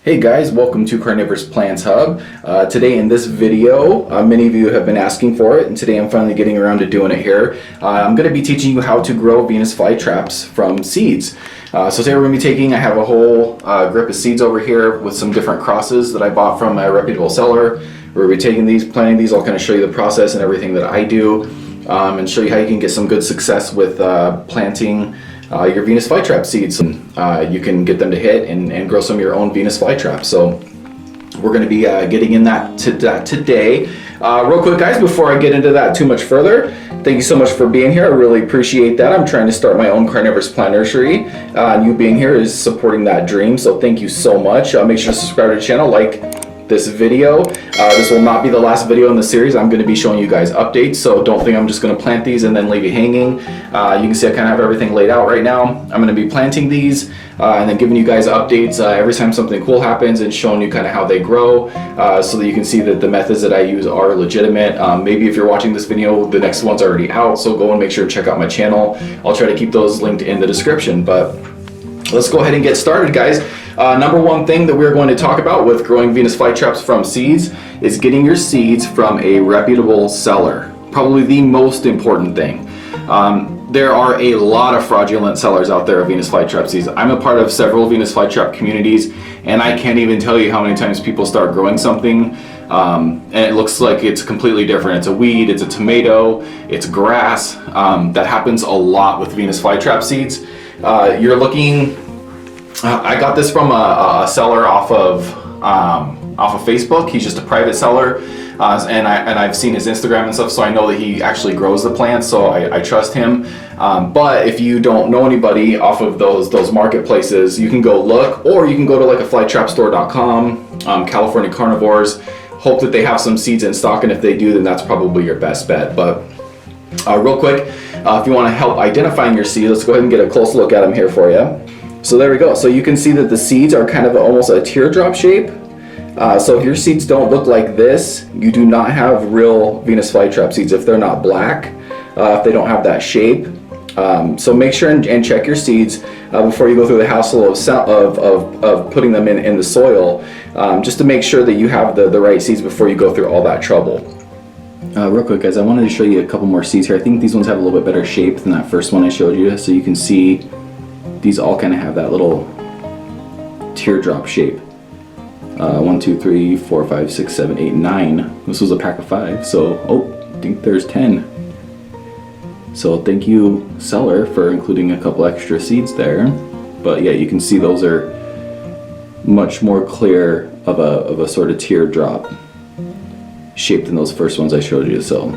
Hey guys, welcome to Carnivorous Plants Hub. Today in this video, many of you have been asking for it, and today I'm finally getting around to doing it here. I'm going to be teaching you how to grow Venus flytraps from seeds. So today we're going to be taking, I have a whole grip of seeds over here with some different crosses that I bought from a reputable seller. We're going to be taking these, planting these. I'll kind of show you the process and everything that I do, and show you how you can get some good success with planting your Venus flytrap seeds. You can get them to hit and grow some of your own Venus flytraps. So we're going to be getting in that today. Real quick guys, before I get into that too much further, thank you so much for being here. I really appreciate that. I'm trying to start my own carnivorous plant nursery, and you being here is supporting that dream, so thank you so much. Make sure to subscribe to the channel, like this video. This will not be the last video in the series. I'm going to be showing you guys updates, so don't think I'm just going to plant these and then leave you hanging. You can see I kind of have everything laid out right now. I'm going to be planting these and then giving you guys updates every time something cool happens, and showing you kind of how they grow, so that you can see that the methods that I use are legitimate. Maybe if you're watching this video, the next one's already out, so go and make sure to check out my channel. I'll try to keep those linked in the description, but let's go ahead and get started, guys. Number one thing that we're going to talk about with growing Venus flytraps from seeds is getting your seeds from a reputable seller. Probably the most important thing. There are a lot of fraudulent sellers out there of Venus flytrap seeds. I'm a part of several Venus flytrap communities, and I can't even tell you how many times people start growing something and it looks like it's completely different. It's a weed, it's a tomato, it's grass. That happens a lot with Venus flytrap seeds. You're looking, I got this from a seller off of Facebook. He's just a private seller, and I've seen his Instagram and stuff, so I know that he actually grows the plants, so I trust him. But if you don't know anybody off of those marketplaces, you can go look, or you can go to like a flytrapstore.com, California Carnivorous, hope that they have some seeds in stock, and if they do, then that's probably your best bet. But real quick, if you want to help identifying your seeds, let's go ahead and get a close look at them here for you. So there we go. So you can see that the seeds are kind of almost a teardrop shape. So if your seeds don't look like this, you do not have real Venus flytrap seeds if they're not black, if they don't have that shape. So make sure and check your seeds before you go through the hassle of putting them in the soil, just to make sure that you have the right seeds before you go through all that trouble. Real quick guys, I wanted to show you a couple more seeds here. I think these ones have a little bit better shape than that first one I showed you, so you can see these all kind of have that little teardrop shape. 1, 2, 3, 4, 5, 6, 7, 8, 9. This was a pack of 5, so I think there's 10. So thank you seller for including a couple extra seeds there. But yeah, you can see those are much more clear of a sort of teardrop shape than those first ones I showed you. So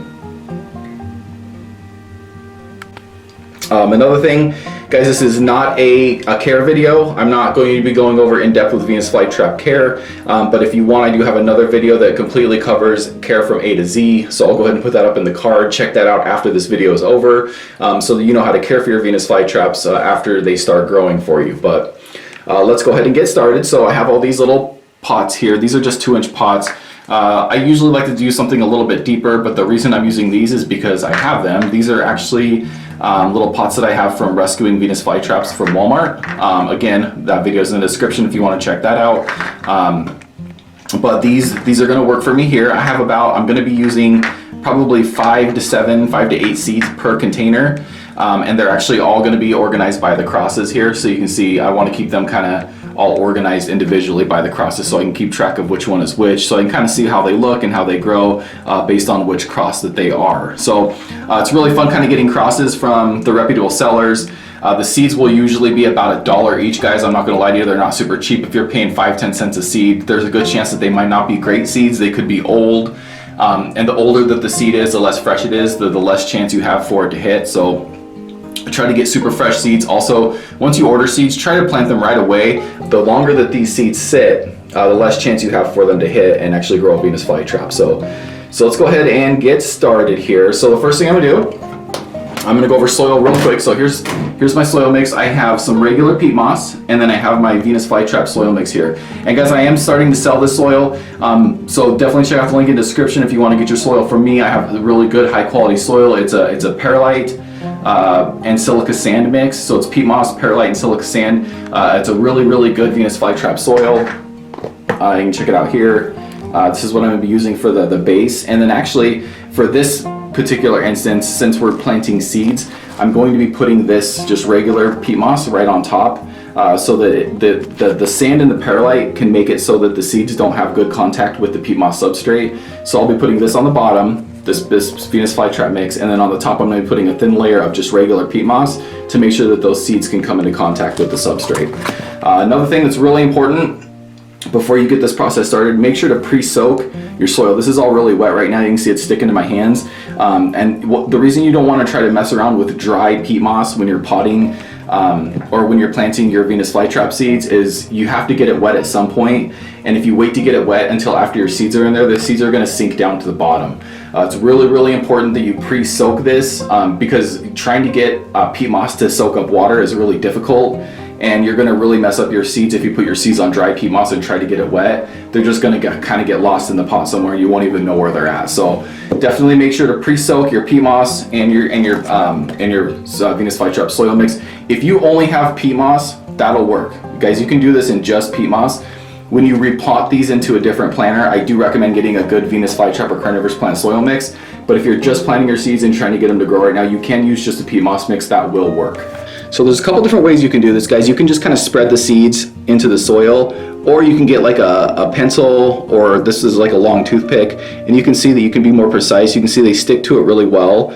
another thing, guys, this is not a care video. I'm not going to be going over in depth with Venus flytrap care, but if you want, I do have another video that completely covers care from A to Z, so I'll go ahead and put that up in the card. Check that out after this video is over, so that you know how to care for your Venus flytraps after they start growing for you. But let's go ahead and get started. So I have all these little pots here. These are just 2-inch pots. I usually like to do something a little bit deeper, but the reason I'm using these is because I have them. These are actually little pots that I have from rescuing Venus flytraps from Walmart. Again, that video is in the description if you want to check that out. But these are going to work for me here. I have I'm going to be using probably 5 to 8 seeds per container, and they're actually all going to be organized by the crosses here. So you can see I want to keep them kind of all organized individually by the crosses, so I can keep track of which one is which, so I can kind of see how they look and how they grow based on which cross that they are. So it's really fun kind of getting crosses from the reputable sellers. The seeds will usually be about $1 each, guys. I'm not going to lie to you, they're not super cheap. If you're paying 5-10 cents a seed, there's a good chance that they might not be great seeds. They could be old, and the older that the seed is, the less fresh it is, the less chance you have for it to hit. So try to get super fresh seeds. Also, once you order seeds, try to plant them right away. The longer that these seeds sit, the less chance you have for them to hit and actually grow a Venus flytrap. So let's go ahead and get started here. So the first thing I'm gonna do, I'm gonna go over soil real quick. So here's my soil mix. I have some regular peat moss, and then I have my Venus flytrap soil mix here. And guys, I am starting to sell this soil, so definitely check out the link in the description if you want to get your soil from me. I have a really good high quality soil. It's a perlite and silica sand mix. So it's peat moss, perlite, and silica sand. It's a really good Venus flytrap soil. You can check it out here. This is what I'm going to be using for the base. And then actually for this particular instance, since we're planting seeds, I'm going to be putting this just regular peat moss right on top, so that the sand and the perlite can make it so that the seeds don't have good contact with the peat moss substrate. So I'll be putting this on the bottom, this Venus flytrap mix, and then on the top I'm going to be putting a thin layer of just regular peat moss to make sure that those seeds can come into contact with the substrate. Another thing that's really important before you get this process started, make sure to pre-soak your soil. This is all really wet right now. You can see it sticking to my hands. The reason you don't want to try to mess around with dry peat moss when you're potting or when you're planting your Venus flytrap seeds is you have to get it wet at some point. And if you wait to get it wet until after your seeds are in there, the seeds are going to sink down to the bottom. It's really, really important that you pre-soak this because trying to get peat moss to soak up water is really difficult. And you're going to really mess up your seeds if you put your seeds on dry peat moss and try to get it wet. They're just going to kind of get lost in the pot somewhere. You won't even know where they're at. So definitely make sure to pre-soak your peat moss and your Venus flytrap soil mix. If you only have peat moss, that'll work. Guys, you can do this in just peat moss. When you repot these into a different planter, I do recommend getting a good Venus flytrap or Carnivorous plant soil mix. But if you're just planting your seeds and trying to get them to grow right now, you can use just a peat moss mix. That will work. So there's a couple different ways you can do this, guys. You can just kind of spread the seeds into the soil, or you can get like a pencil, or this is like a long toothpick, and you can see that you can be more precise. You can see they stick to it really well.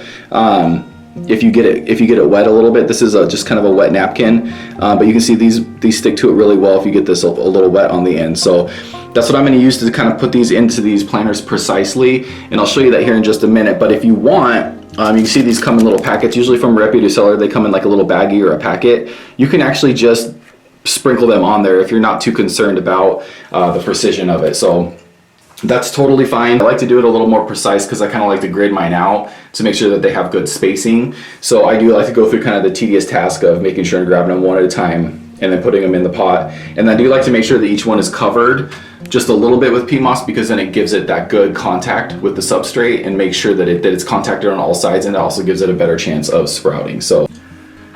If you get it wet a little bit, this is just kind of a wet napkin, but you can see these stick to it really well if you get this a little wet on the end. So that's what I'm going to use to kind of put these into these planters precisely, and I'll show you that here in just a minute. But if you want, you can see these come in little packets, usually from a reputable seller. They come in like a little baggie or a packet. You can actually just sprinkle them on there if you're not too concerned about the precision of it. So that's totally fine. I like to do it a little more precise because I kind of like to grid mine out to make sure that they have good spacing. So I do like to go through kind of the tedious task of making sure and grabbing them one at a time and then putting them in the pot. And I do like to make sure that each one is covered just a little bit with peat moss, because then it gives it that good contact with the substrate and make sure that it's contacted on all sides, and it also gives it a better chance of sprouting. So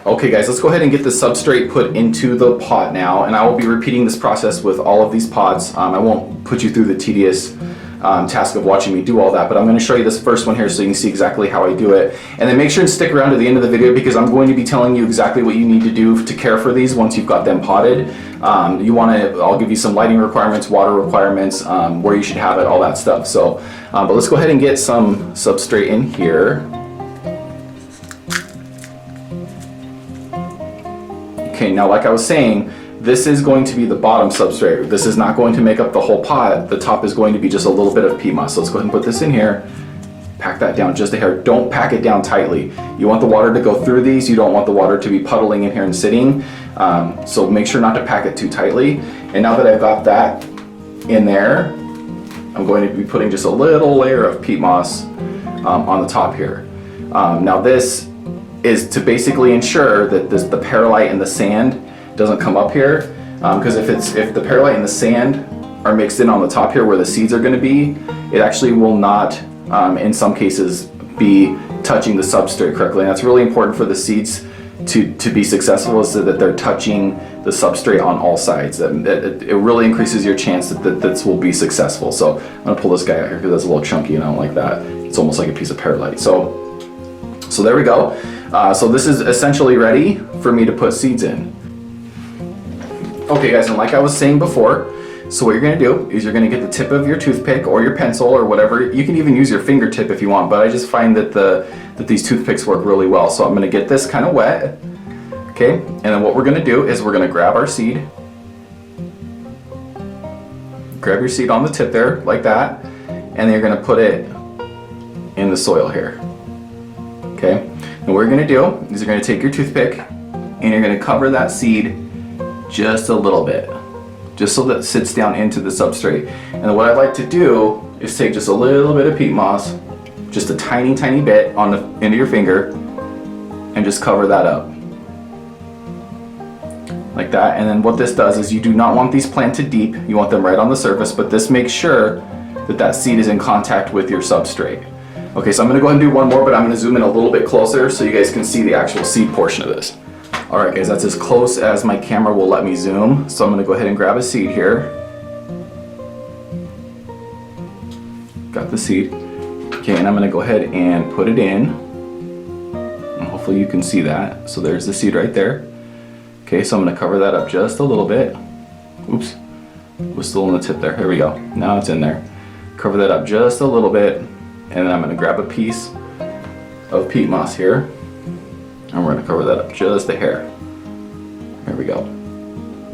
okay guys, let's go ahead and get the substrate put into the pot now, and I will be repeating this process with all of these pots. I won't put you through the tedious task of watching me do all that, but I'm going to show you this first one here so you can see exactly how I do it. And then make sure and stick around to the end of the video, because I'm going to be telling you exactly what you need to do to care for these once you've got them potted. I'll give you some lighting requirements, water requirements, where you should have it, all that stuff. So, but let's go ahead and get some substrate in here. Okay, now like I was saying, this is going to be the bottom substrate. This is not going to make up the whole pot. The top is going to be just a little bit of peat moss. So let's go ahead and put this in here. Pack that down just a hair. Don't pack it down tightly. You want the water to go through these. You don't want the water to be puddling in here and sitting. So make sure not to pack it too tightly. And now that I've got that in there, I'm going to be putting just a little layer of peat moss on the top here. Now this is to basically ensure that the perlite and the sand doesn't come up here, because if the perlite and the sand are mixed in on the top here where the seeds are going to be, it actually will not in some cases be touching the substrate correctly. And that's really important for the seeds to be successful, is so that they're touching the substrate on all sides. It really increases your chance that this will be successful. So I'm going to pull this guy out here because that's a little chunky and I don't like that. It's almost like a piece of perlite. So there we go. So this is essentially ready for me to put seeds in. Okay guys, and like I was saying before, so what you're going to do is you're going to get the tip of your toothpick or your pencil or whatever. You can even use your fingertip if you want, but I just find that these toothpicks work really well. So I'm going to get this kind of wet. Okay, and then what we're going to do is we're going to grab our seed. Grab your seed on the tip there, like that, and then you're going to put it in the soil here. Okay, and what you're going to do is you're going to take your toothpick and you're going to cover that seed just a little bit, just so that it sits down into the substrate. And what I like to do is take just a little bit of peat moss, just a tiny bit on the end of your finger, and just cover that up like that. And then what this does is you do not want these planted deep, you want them right on the surface, but this makes sure that seed is in contact with your substrate. Okay, so I'm going to go ahead and do one more, but I'm going to zoom in a little bit closer so you guys can see the actual seed portion of this. Alright guys, that's as close as my camera will let me zoom. So I'm going to go ahead and grab a seed here. got the seed. Okay, and I'm gonna go ahead and put it in. And hopefully you can see that. So there's the seed right there. Okay, so I'm gonna cover that up just a little bit. Oops, it was still on the tip there. Here we go. Now it's in there. Cover that up just a little bit, and then I'm gonna grab a piece of peat moss here, and we're gonna cover that up just a hair. There we go.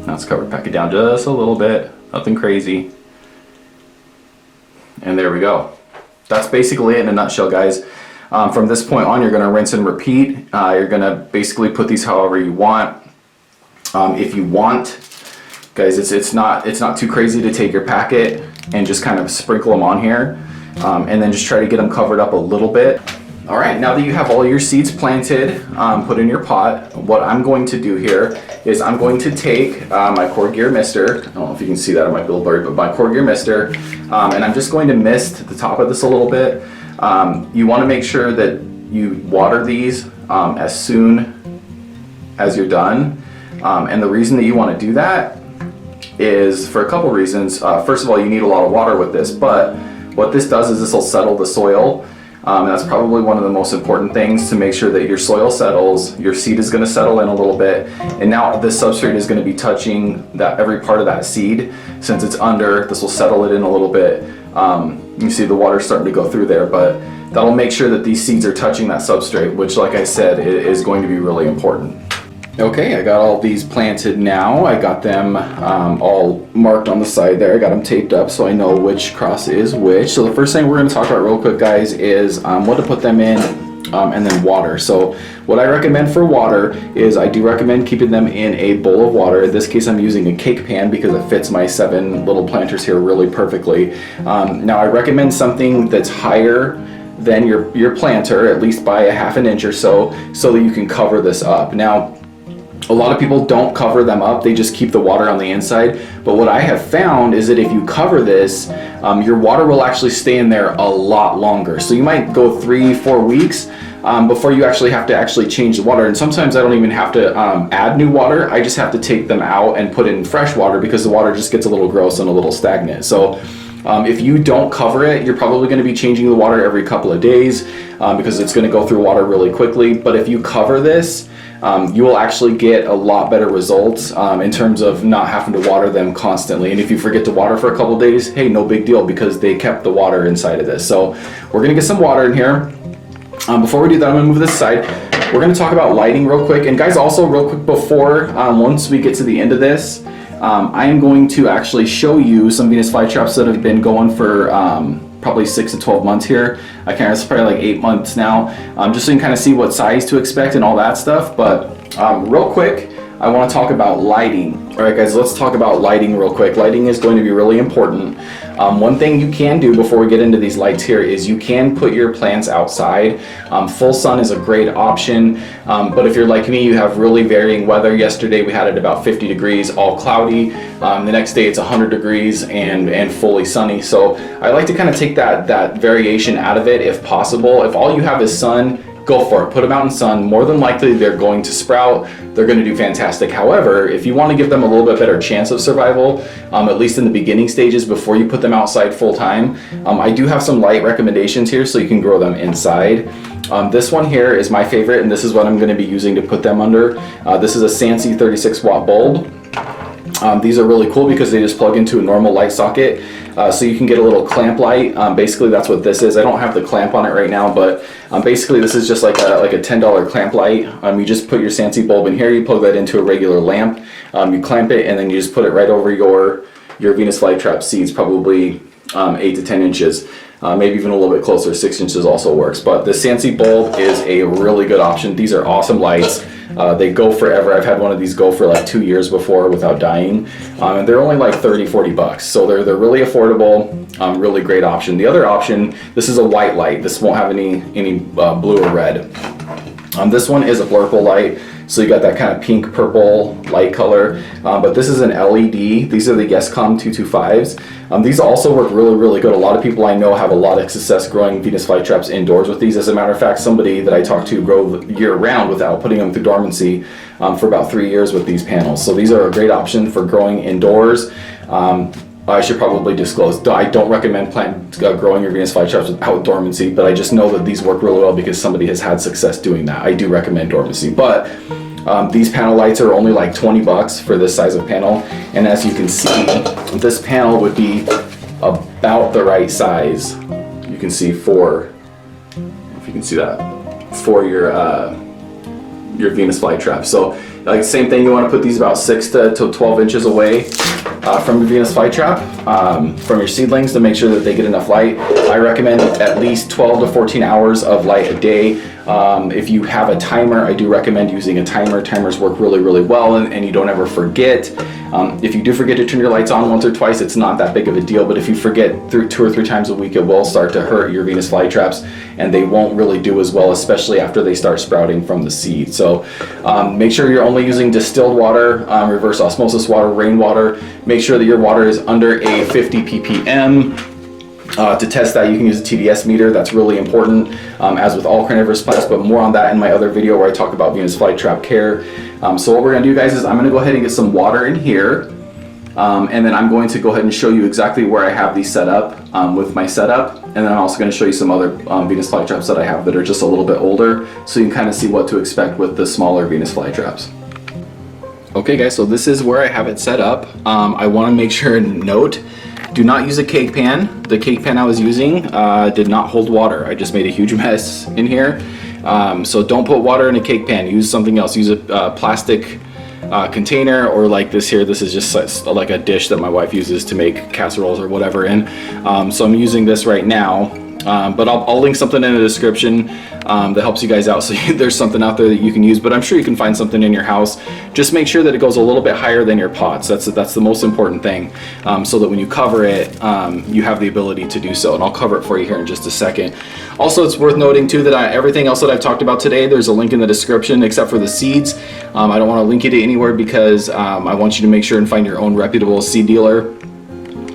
Now it's covered. Pack it down just a little bit. Nothing crazy. And there we go. That's basically it in a nutshell, guys. From this point on, you're gonna rinse and repeat. You're gonna basically put these however you want. If you want, guys, it's not too crazy to take your packet and just kind of sprinkle them on here, and then just try to get them covered up a little bit. All right, now that you have all your seeds planted, put in your pot, what I'm going to do here is I'm going to take my cord gear mister. I don't know if you can see that on my billboard, but my cord gear mister, and I'm just going to mist the top of this a little bit. You want to make sure that you water these as soon as you're done. And the reason that you want to do that is for a couple reasons. First of all, you need a lot of water with this, but what this does is this will settle the soil. That's probably one of the most important things, to make sure that your soil settles, your seed is going to settle in a little bit, and now the substrate is going to be touching that every part of that seed. Since it's under, this will settle it in a little bit. You see the water starting to go through there, but that'll make sure that these seeds are touching that substrate, which, like I said, is going to be really important. Okay, I got all these planted now. I got them all marked on the side there. I got them taped up so I know which cross is which. So the first thing we're going to talk about real quick, guys, is what to put them in, and then water. So what I recommend for water is I do recommend keeping them in a bowl of water. In this case, I'm using a cake pan because it fits my 7 little planters here really perfectly. Now I recommend something that's higher than your planter, at least by a ½ an inch or so that you can cover this up. Now, a lot of people don't cover them up, they just keep the water on the inside. But what I have found is that if you cover this, your water will actually stay in there a lot longer. So you might go 3-4 weeks before you actually have to change the water. And sometimes I don't even have to add new water, I just have to take them out and put in fresh water because the water just gets a little gross and a little stagnant. So if you don't cover it, you're probably going to be changing the water every couple of days because it's going to go through water really quickly. But if you cover this, you will actually get a lot better results in terms of not having to water them constantly. And if you forget to water for a couple of days, hey, no big deal, because they kept the water inside of this. So we're gonna get some water in here. Before we do that, I'm gonna move this aside. We're gonna talk about lighting real quick. And guys, also real quick before, once we get to the end of this, I am going to actually show you some Venus flytraps that have been going for probably 6 to 12 months here. I can't, it's probably like 8 months now, just so you can kind of see what size to expect and all that stuff. But real quick, I want to talk about lighting. All right, guys, let's talk about lighting real quick. Lighting is going to be really important. One thing you can do before we get into these lights here is you can put your plants outside. Full sun is a great option, but if you're like me, you have really varying weather. Yesterday we had it about 50 degrees, all cloudy. The next day it's 100 degrees and fully sunny. So I like to kind of take that variation out of it if possible. If all you have is sun, go for it. Put them out in sun. More than likely they're going to sprout. They're going to do fantastic. However, if you want to give them a little bit better chance of survival, at least in the beginning stages before you put them outside full time, I do have some light recommendations here so you can grow them inside. This one here is my favorite, and this is what I'm going to be using to put them under. This is a Sansi 36 watt bulb. These are really cool because they just plug into a normal light socket, so you can get a little clamp light. Basically that's what this is. I don't have the clamp on it right now, but basically this is just like a $10 clamp light. You just put your Sansi bulb in here, you plug that into a regular lamp, you clamp it, and then you just put it right over your Venus flytrap seeds, probably 8 to 10 inches. Maybe even a little bit closer, 6 inches also works. But the Sansi bulb is a really good option. These are awesome lights. They go forever. I've had one of these go for like 2 years before without dying. And they're only like 30-40 bucks. So they're really affordable, really great option. The other option, this is a white light. This won't have any blue or red. This one is a blurple light. So you got that kind of pink purple light color, but this is an LED. These are the Yescom 225s. These also work really, really good. A lot of people I know have a lot of success growing Venus flytraps indoors with these. As a matter of fact, somebody that I talked to grow year round without putting them through dormancy for about 3 years with these panels. So these are a great option for growing indoors. I should probably disclose, I don't recommend growing your Venus flytraps without dormancy, but I just know that these work really well because somebody has had success doing that. I do recommend dormancy, but these panel lights are only like 20 bucks for this size of panel. And as you can see, this panel would be about the right size. You can see if you can see that, for your Venus flytrap. So like same thing, you want to put these about 6 to 12 inches away from your Venus flytrap, from your seedlings, to make sure that they get enough light. I recommend at least 12 to 14 hours of light a day. If you have a timer, I do recommend using a timer. Timers work really well, and you don't ever forget. If you do forget to turn your lights on once or twice, it's not that big of a deal, but if you forget 2 or 3 times a week, it will start to hurt your Venus flytraps, and they won't really do as well, especially after they start sprouting from the seed. So make sure you're only using distilled water, reverse osmosis water, rainwater. Make sure that your water is under a 50 ppm. To test that, you can use a TDS meter. That's really important, as with all carnivorous plants, but more on that in my other video where I talk about Venus flytrap care. So what we're going to do, guys, is I'm going to go ahead and get some water in here, and then I'm going to go ahead and show you exactly where I have these set up with my setup, and then I'm also going to show you some other Venus flytraps that I have that are just a little bit older, so you can kind of see what to expect with the smaller Venus flytraps. Okay, guys, so this is where I have it set up. I want to make sure and note, do not use a cake pan. The cake pan I was using did not hold water. I just made a huge mess in here. So don't put water in a cake pan. Use something else. Use a plastic container, or like this here. This is just like a dish that my wife uses to make casseroles or whatever in. So I'm using this right now. But I'll link something in the description that helps you guys out, so there's something out there that you can use, but I'm sure you can find something in your house. Just make sure that it goes a little bit higher than your pots. That's the most important thing, so that when you cover it, you have the ability to do so, and I'll cover it for you here in just a second. Also, it's worth noting too that everything else that I've talked about today, there's a link in the description except for the seeds. I don't want to link you to anywhere because I want you to make sure and find your own reputable seed dealer.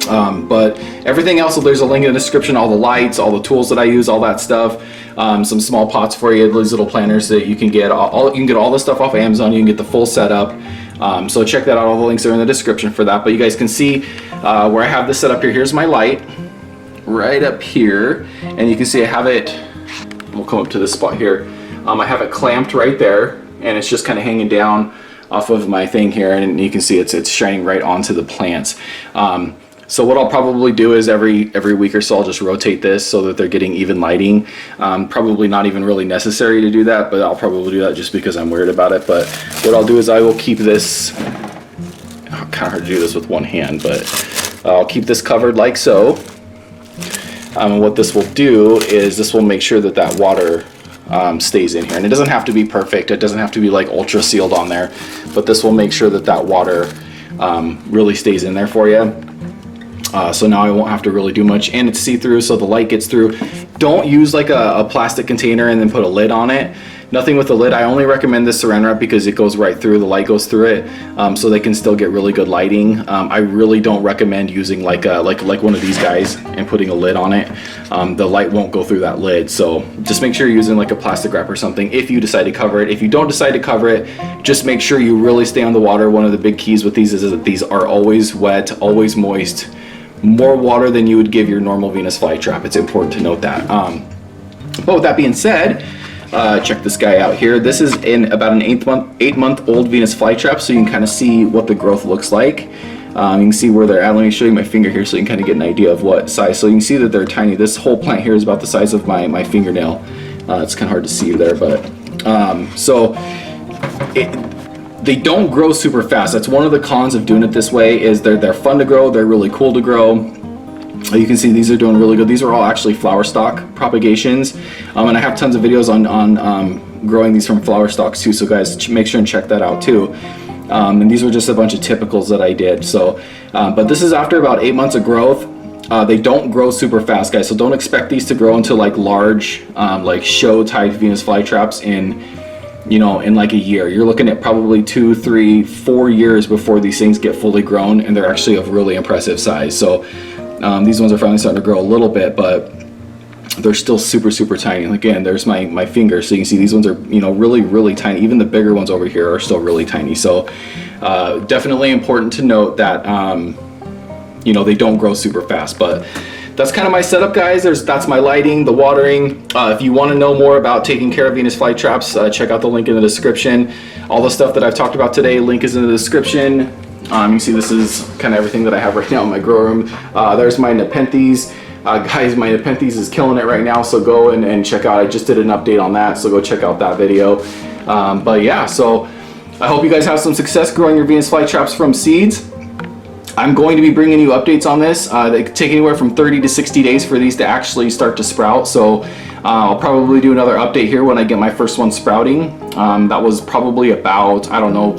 But everything else, so there's a link in the description, all the lights, all the tools that I use, all that stuff, some small pots for you, these little planters that you can get, you can get all this stuff off Amazon, you can get the full setup, so check that out, all the links are in the description for that. But you guys can see where I have this set up here. Here's my light right up here, and you can see I have it, we'll come up to this spot here, I have it clamped right there, and it's just kind of hanging down off of my thing here, and you can see it's shining right onto the plants. So what I'll probably do is every week or so I'll just rotate this so that they're getting even lighting. Probably not even really necessary to do that, but I'll probably do that just because I'm weird about it. But what I'll do is I will keep this, kind of hard to do this with one hand, but I'll keep this covered like so. And what this will do is this will make sure that that water stays in here. And it doesn't have to be perfect. It doesn't have to be like ultra sealed on there, but this will make sure that that water really stays in there for you. So now I won't have to really do much, and it's see-through, so the light gets through. Don't use like a plastic container and then put a lid on it. Nothing with a lid. I only recommend this saran wrap because it goes right through, the light goes through it, so they can still get really good lighting. I really don't recommend using like one of these guys and putting a lid on it. The light won't go through that lid, so just make sure you're using like a plastic wrap or something if you decide to cover it. If you don't decide to cover it, just make sure you really stay on the water. One of the big keys with these is that these are always wet, always moist. More water than you would give your normal Venus flytrap. It's important to note that. But with that being said, check this guy out here. This is in about an 8-month old Venus flytrap, so you can kind of see what the growth looks like. You can see where they're at. Let me show you my finger here so you can kind of get an idea of what size. So you can see that they're tiny. This whole plant here is about the size of my fingernail. It's kind of hard to see there, but they don't grow super fast. That's one of the cons of doing it this way, is they're fun to grow, they're really cool to grow. You can see these are doing really good. These are all actually flower stalk propagations, and I have tons of videos on growing these from flower stalks too, so guys, make sure and check that out too. And these were just a bunch of typicals that I did. So but this is after about 8 months of growth. They don't grow super fast, guys, so don't expect these to grow into like large like show type Venus flytraps in like a year. You're looking at probably 2, 3, 4 years before these things get fully grown, and they're actually of really impressive size. So these ones are finally starting to grow a little bit, but they're still super tiny. Again, there's my finger, so you can see these ones are really tiny. Even the bigger ones over here are still really tiny. So definitely important to note that you know, they don't grow super fast. But that's kind of my setup, guys. That's my lighting, the watering. If you want to know more about taking care of Venus flytraps, check out the link in the description. All the stuff that I've talked about today, link is in the description. You can see this is kind of everything that I have right now in my grow room. There's my Nepenthes. Guys, my Nepenthes is killing it right now, so go and check out. I just did an update on that, so go check out that video. But yeah, so I hope you guys have some success growing your Venus flytraps from seeds. I'm going to be bringing you updates on this. They could take anywhere from 30 to 60 days for these to actually start to sprout. So I'll probably do another update here when I get my first one sprouting. That was probably about, I don't know,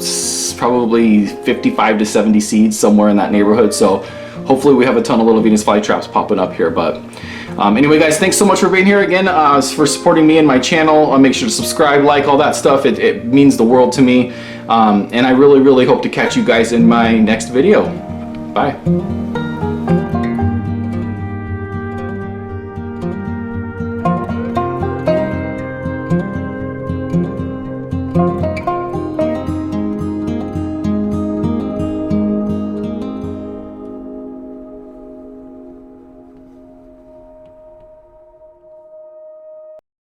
probably 55 to 70 seeds, somewhere in that neighborhood. So hopefully we have a ton of little Venus flytraps popping up here. But anyway, guys, thanks so much for being here again, for supporting me and my channel. Make sure to subscribe, like, all that stuff. It means the world to me. And I really, really hope to catch you guys in my next video. Bye.